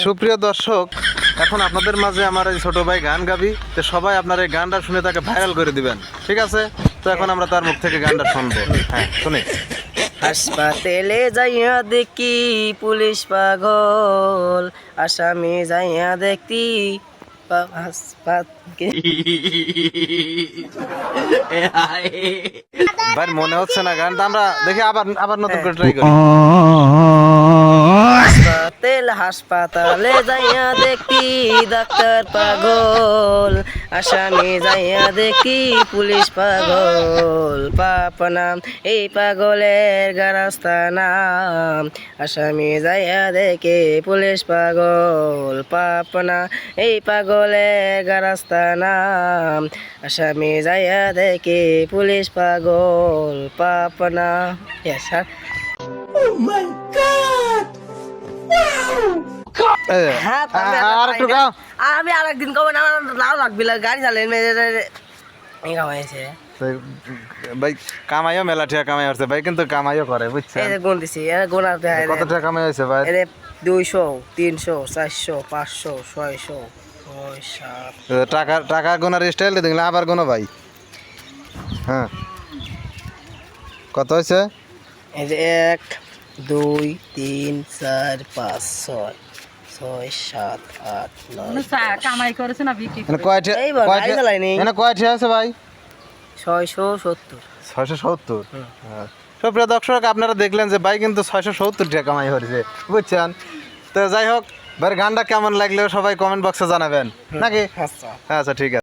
সুপ্রিয় দর্শক, এখন আপনাদের মাঝে আমার এই ছোট ভাই গান গাবি, তো সবাই আপনার এই গানটা শুনে তাকে ভাইরাল করে দিবেন, ঠিক আছে? তো এখন আমরা তার মুখ থেকে গানটা শুনবো। হ্যাঁ, শুনি। হাসপাতালে যাইয়া দেখি পুলিশ পাগল, আসামি যাইয়া দেখি ভাই মনে হচ্ছে না গানটা, আমরা দেখি আবার আবার নতুন করে ট্রাই করি। হাসপাতালে যাইয়া দেখি ডাক্তার পাগল, আসামি যাইয়া দেখি পুলিশ পাগল। পাপনাম এই পাগলের গারাস্তা নাম, আসামি যাইয়া দেখি পুলিশ পাগল। পাপনা এই পাগলের গারাস্তা নাম, আসামি যাইয়া দেখি পুলিশ পাগল। পাপনা স্যার। হ্যাঁ, আর একটু গাও। আমি আরেকদিন কবে না, আমার লাভ লাগবে গাড়ি চালেন হয়েছে। ভাই কামাইও মেলা টাকা কামাই হচ্ছে ভাই, কিন্তু কামাইও করে, বুঝছেন? গুণ দিছি গোনার কত টাকা কামাই হয়েছে ভাই? 200, 300, 400, 500, 600, 7। টাকা টাকা গোনার স্টাইল দেখলে আবার গোনো ভাই। হ্যাঁ, কত হয়েছে? এই যে 1, 2, 3, 4, 5, 6, 7, 8, 9, কামাই করেছে না বিক্রি করে। কয়টা এইবার গাড়ি চালাইনি। কয়টা আছে ভাই? 670। 670। সুপ্রিয় দর্শক, আপনারা দেখলেন যে ভাই কিন্তু 670 টাকা কামাই হয়েছে, বুঝছেন? তো যাই হোক, ভাই গানটা কেমন লাগলেও সবাই কমেন্ট বক্সে জানাবেন নাকি? আচ্ছা। আচ্ছা, ঠিক আছে।